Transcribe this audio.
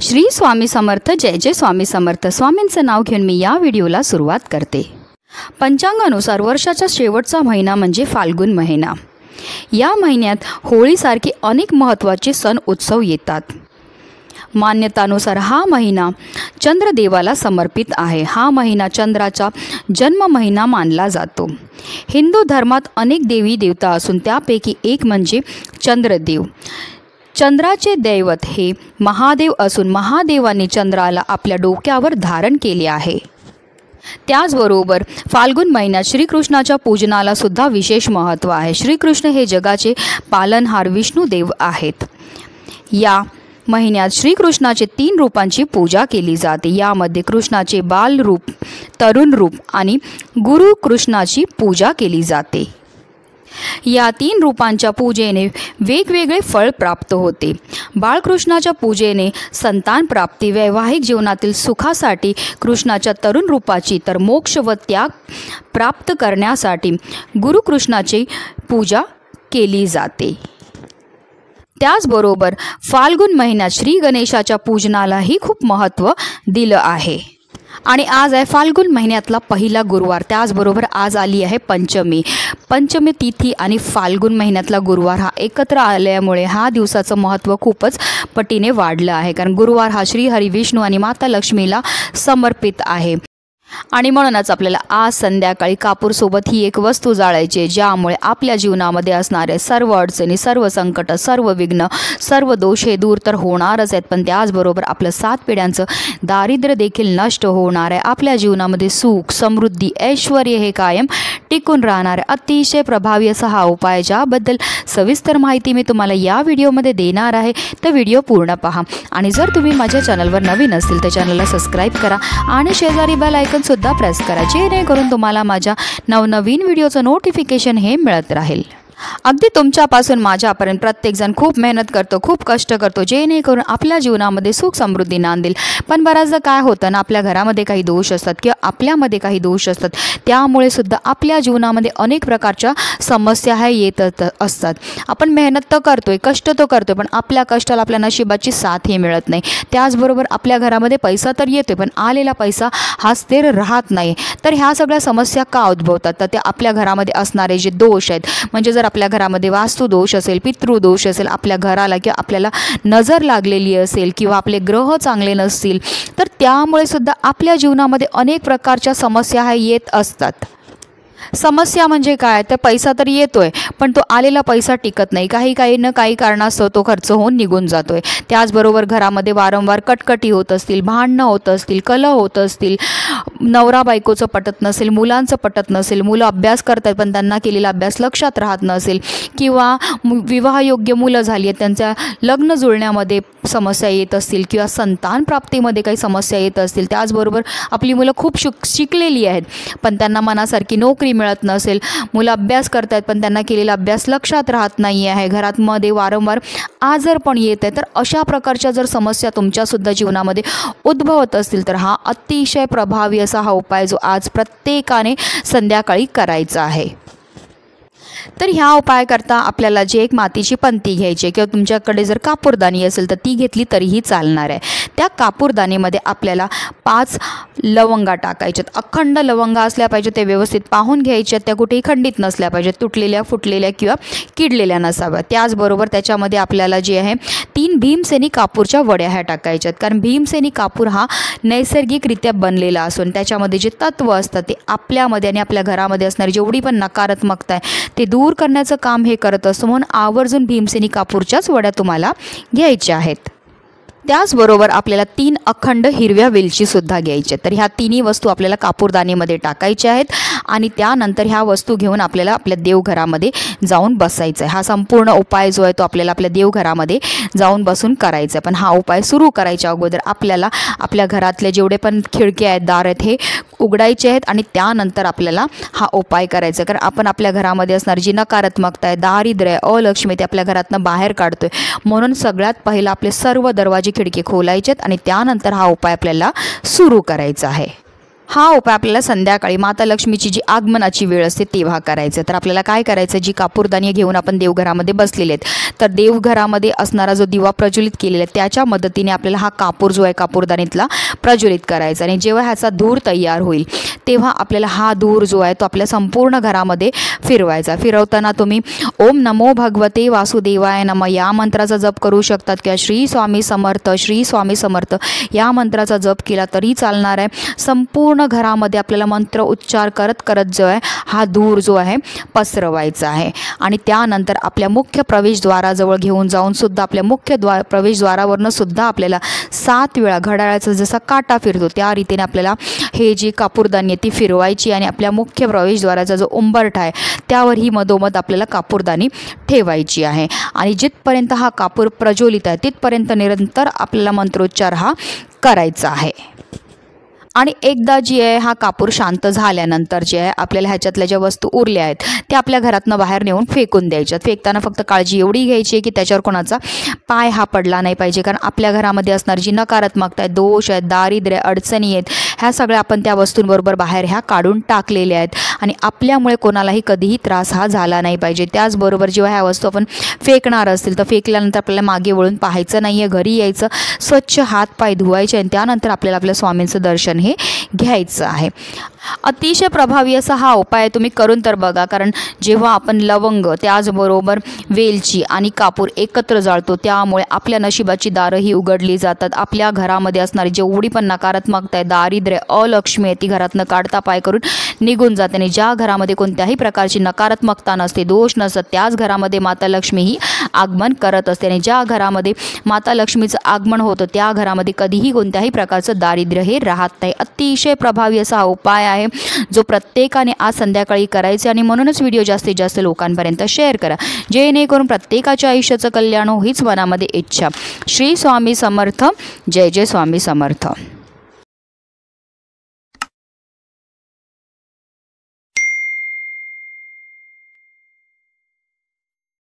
श्री स्वामी समर्थ। जय जय स्वामी समर्थ। स्वामींचं नाव घेऊन मी या व्हिडिओला सुरुवात करते। पंचांगानुसार वर्षाचा शेवटचा महिना म्हणजे फाल्गुन महिना। या महिन्यात होळीसारखे अनेक महत्त्वाचे सण उत्सव येतात। मान्यतानुसार हा महिना चंद्रदेवाला समर्पित आहे। हा महिना चंद्राचा जन्म महिना मानला जातो। हिंदू धर्मात अनेक देवी देवता असून त्यापैकी एक म्हणजे चंद्रदेव। चंद्राचे दैवत हे महादेव असून महादेवाने चंद्राला आपल्या डोक्यावर धारण केले आहे। त्याचबरोबर फाल्गुन महिन्यात श्रीकृष्णाच्या पूजनाला सुद्धा विशेष महत्त्व आहे। श्रीकृष्ण हे जगाचे पालनहार विष्णुदेव आहेत। या महिन्यात श्रीकृष्णाचे 3 रूपांची पूजा केली जाते। यामध्ये कृष्णाचे बाल रूप, तरुण रूप आणि गुरु कृष्णाची पूजा केली जाते। या 3 रूपांच्या पूजेने वेगवेगळे फळ प्राप्त होते। बाळकृष्णाच्या पूजेने संतान प्राप्ती, वैवाहिक जीवनातील सुखासाठी कृष्णाच्या तरुण रूपाची, तर मोक्ष व त्याग प्राप्त करण्यासाठी गुरुकृष्णाची पूजा केली जाते। त्याचबरोबर फाल्गुन महिन्यात श्री गणेशाच्या पूजनालाही खूप महत्त्व दिलं आहे। आणि आज आहे फाल्गुन महिन्यातला पहिला गुरुवार। त्याचबरोबर आज आली आहे पंचमी तिथी आणि फाल्गुन महिन्यातला गुरुवार हा एकत्र आल्यामुळे हा दिवसाचं महत्त्व खूपच पटीने वाढलं आहे। कारण गुरुवार हा श्री हरी विष्णू आणि माता लक्ष्मीला समर्पित आहे। आणि म्हणूनच आपल्याला आज संध्याकाळी कापूरसोबत ही एक वस्तू जाळायची आहे, ज्यामुळे आपल्या जीवनामध्ये असणारे सर्व अडचणी, सर्व संकट, सर्व विघ्न, सर्व दोष हे दूर तर होणारच आहेत, पण त्याचबरोबर आपलं 7 पिढ्यांचं दारिद्र्य देखील नष्ट होणार आहे। आपल्या जीवनामध्ये सुख, समृद्धी, ऐश्वर हे कायम टिकून राहणार आहे। अतिशय प्रभावी असा हा उपाय, ज्याबद्दल सविस्तर माहिती मी तुम्हाला या व्हिडिओमध्ये देणार आहे, तर व्हिडिओ पूर्ण पहा। आणि जर तुम्ही माझ्या चॅनलवर नवीन असतील तर चॅनलला सबस्क्राईब करा आणि शेजारी बेल आयकॉन सुद्धा प्रेस करा, जेणेकरून तुम्हाला माझ्या नवनवीन व्हिडिओचं नोटिफिकेशन हे मिळत राहील। अगदी तुमच्यापासून माझ्यापर्यंत प्रत्येकजण खूप मेहनत करतो, खूप कष्ट करतो, जेणेकरून आपल्या जीवनामध्ये सुख समृद्धी नांदेल। पण बऱ्याचदा काय होतं ना, आपल्या घरामध्ये काही दोष असतात किंवा आपल्यामध्ये काही दोष असतात, त्यामुळे सुद्धा आपल्या जीवनामध्ये अनेक प्रकारच्या समस्या ह्या येत असतात। आपण मेहनत तर करतोय, कष्ट तर करतोय, पण आपल्या कष्टाला आपल्या नशिबाची साथ हे मिळत नाही। त्याचबरोबर आपल्या घरामध्ये पैसा तर येतोय, पण आलेला पैसा हा स्थिर राहत नाही। तर ह्या सगळ्या समस्या का उद्भवतात, तर ते आपल्या घरामध्ये असणारे जे दोष आहेत, म्हणजे जर आपल्या घरामध्ये वास्तुदोष असेल, पितृदोष असेल, आपल्या घराला किंवा आपल्याला नजर लागलेली असेल, किंवा आपले ग्रह चांगले नसतील, तर त्यामुळे सुद्धा आपल्या जीवनामध्ये अनेक प्रकारच्या समस्या ह्या येत असतात। समस्या म्हणजे काय, तर पैसा तर येतोय, पण तो आलेला पैसा टिकत नाही। काही कारणास्तव तो खर्च होऊन निघून जातोय। त्याचबरोबर घरामध्ये वारंवार कटकटी होत असतील, भांडणं होत असतील, कलह होत असतील, नवरा बायकोचं पटत नसेल, मुलांचं पटत नसेल, मुलं अभ्यास करतात पण त्यांना केलेला अभ्यास लक्षात राहत नसेल, किंवा विवाहयोग्य मुलं झाली आहेत त्यांच्या लग्न जुळण्यामध्ये समस्या येत असतील, किंवा संतान प्राप्तीमध्ये काही समस्या येत असतील। त्याचबरोबर आपली मुलं खूप शिकलेली आहेत पण त्यांना मनासारखी नोकरी मिळत नसेल, मुलं अभ्यास करतात पण त्यांना केलेला अभ्यास लक्षात राहत नाही आहे, घरामध्ये वारंवार आजार पण येत आहे, तर अशा प्रकारच्या जर समस्या तुमच्यासुद्धा जीवनामध्ये उद्भवत असतील, तर हा अतिशय प्रभावी असा हा उपाय जो आज प्रत्येकाने संध्याकाळी करायचा आहे। तर ह्या उपाय करता आपल्याला जे एक मातीची पंती घ्यायची, किंवा तुमच्याकडे जर कापूरदानी असेल तर ती घेतली तरीही चालणार आहे। त्या कापूरदानीमध्ये आपल्याला 5 लवंगा टाकायच्यात। अखंड लवंगा असल्या पाहिजे, ते व्यवस्थित पाहून घ्यायच्यात, त्या कुठेही खंडित नसल्या पाहिजेत, तुटलेल्या, फुटलेल्या किंवा किडलेल्या नसाव्या। त्याचबरोबर त्याच्यामध्ये आपल्याला जे आहे 3 भीमसेनी कापूरच्या वड्या ह्या टाकायच्यात। कारण भीमसेनी कापूर हा नैसर्गिकरित्या बनलेला असून त्याच्यामध्ये जे तत्व असतात ते आपल्यामध्ये आणि आपल्या घरामध्ये असणारी जेवढी पण नकारात्मकता आहे ते दूर करण्याचं काम हे करत असतो। म्हणून आवर्जून भीमसेनी कापूरच्याच वड्या तुम्हाला घ्यायच्या आहेत। त्याचबरोबर आपल्याला 3 अखंड हिरव्या वेलची सुद्धा घ्यायच्या। तर ह्या 3ही वस्तू आपल्याला कापूरदानीमध्ये टाकायच्या आहेत आणि त्यानंतर ह्या वस्तू घेऊन आपल्याला आपल्या देवघरामध्ये जाऊन बसायचं आहे। हा संपूर्ण उपाय जो आहे तो आपल्याला आपल्या देवघरामध्ये जाऊन बसून करायचा आहे। पण हा उपाय सुरू करायच्या अगोदर आपल्याला आपल्या घरातले जेवढे पण खिडकी आहेत, दार आहेत, हे उघडायचे आहेत आणि त्यानंतर आपल्याला हा उपाय करायचा। कारण आपण आपल्या घरामध्ये असणारी जी नकारात्मकता आहे, दारिद्र्य, अलक्ष्मी, ते आपल्या घरातनं बाहेर काढतोय। म्हणून सगळ्यात पहिला आपले सर्व दरवाजे खिडकी खोलायचेत आणि त्यानंतर हा उपाय आपल्याला सुरू करायचा आहे। हा उपाय आपल्याला संध्याकाळी माता लक्ष्मीची जी आगमनाची वेळ असते तेव्हा करायचं. तर आपल्याला काय करायचं, जी कापूरदानी घेऊन आपण देवघरामध्ये बसलेले आहेत, तर देवघरामध्ये असणारा जो दिवा प्रज्वलित केलेला आहे त्याच्या मदतीने आपल्याला हा कापूर जो आहे कापूरदानीतला प्रज्वलित करायचा. आणि जेव्हा ह्याचा धूर तयार होईल तेव्हा आपल्याला हा धूर जो आहे तो आपल्या संपूर्ण घरामध्ये फिरवायचा. फिरवताना तुम्ही ओम नमो भगवते वासुदेवाय नमः या मंत्राचा जप करू शकतात किंवा श्री स्वामी समर्थ श्री स्वामी समर्थ या मंत्राचा जप केला तरी चालणार आहे. संपूर्ण घरामध्ये आपल्याला मंत्र उच्चार करत करत जो आहे हा धूर जो आहे पसरवायचा आहे. आणि त्यानंतर आपल्या मुख्य प्रवेशद्वाराजवळ घेऊन जाऊन सुद्धा आपल्या मुख्य प्रवेशद्वारावरनं सुद्धा आपल्याला 7 वेळा घड्याळाचा जसा काटा फिरतो त्या रीतीने आपल्याला हे जी कापूरदानी ती फिरवायची आणि आपल्या मुख्य प्रवेशद्वाराचा जो उंबरठा आहे त्यावर ही मधोमध आपल्याला कापूरदानी ठेवायची आहे. आणि जिथपर्यंत हा कापूर प्रज्वलित आहे तिथपर्यंत निरंतर आपल्याला मंत्रोच्चार हा करायचा आहे. आणि एकदा जी आहे हा कापूर शांत झाल्यानंतर जे आहे आपल्याला ह्याच्यातल्या ज्या वस्तू उरल्या आहेत त्या आपल्या घरातनं बाहेर नेऊन फेकून द्यायच्यात. फेकताना फक्त काळजी एवढी घ्यायची आहे की त्याच्यावर कोणाचा पाय हा पडला नाही पाहिजे, कारण आपल्या घरामध्ये असणारी जी नकारात्मकता आहे, दोष आहेत, दारिद्र्य, अडचणी आहेत, ह्या सगळ्या आपण त्या वस्तूंबरोबर बाहेर ह्या काढून टाकलेल्या आहेत आणि आपल्यामुळे कोणालाही कधीही त्रास हा झाला नाही पाहिजे. त्याचबरोबर जेव्हा ह्या वस्तू आपण फेकणार असतील तर फेकल्यानंतर आपल्याला मागे वळून पाहायचं नाही आहे, घरी यायचं, स्वच्छ हात पाय धुवायचे आणि त्यानंतर आपल्याला आपल्या स्वामींचं दर्शन हे घ्यायचं आहे. अतिशय प्रभावी असा हा उपाय तुम्ही करून तर बघा, कारण जेव्हा आपण लवंग त्याचबरोबर वेलची आणि कापूर एकत्र जाळतो त्यामुळे आपल्या नशिबाची दारं ही उघडली जातात. आपल्या घरामध्ये असणारी जेवढी पण नकारात्मकता आहे, दारिद्र्य, अलक्ष्मी आहे ती घरातनं काढता पाय करून निघून जाते. आणि ज्या घरामध्ये कोणत्याही प्रकारची नकारात्मकता नसते, दोष नसतात, त्याच घरामध्ये माता लक्ष्मी ही आगमन करत असते. आणि ज्या घरामध्ये माता लक्ष्मीचं आगमन होतं त्या घरामध्ये कधीही कोणत्याही प्रकारचं दारिद्र्य हे राहत नाही. अतिशय प्रभावी असा हा उपाय आहे जो प्रत्येकाने आज संध्याकाळी करायचे आणि म्हणूनच व्हिडिओ जास्तीत जास्त लोकांपर्यंत शेअर करा, जेणेकरून प्रत्येकाच्या आयुष्याचं कल्याण हो हीच मनामध्ये इच्छा. श्री स्वामी समर्थ. जय जय स्वामी समर्थ.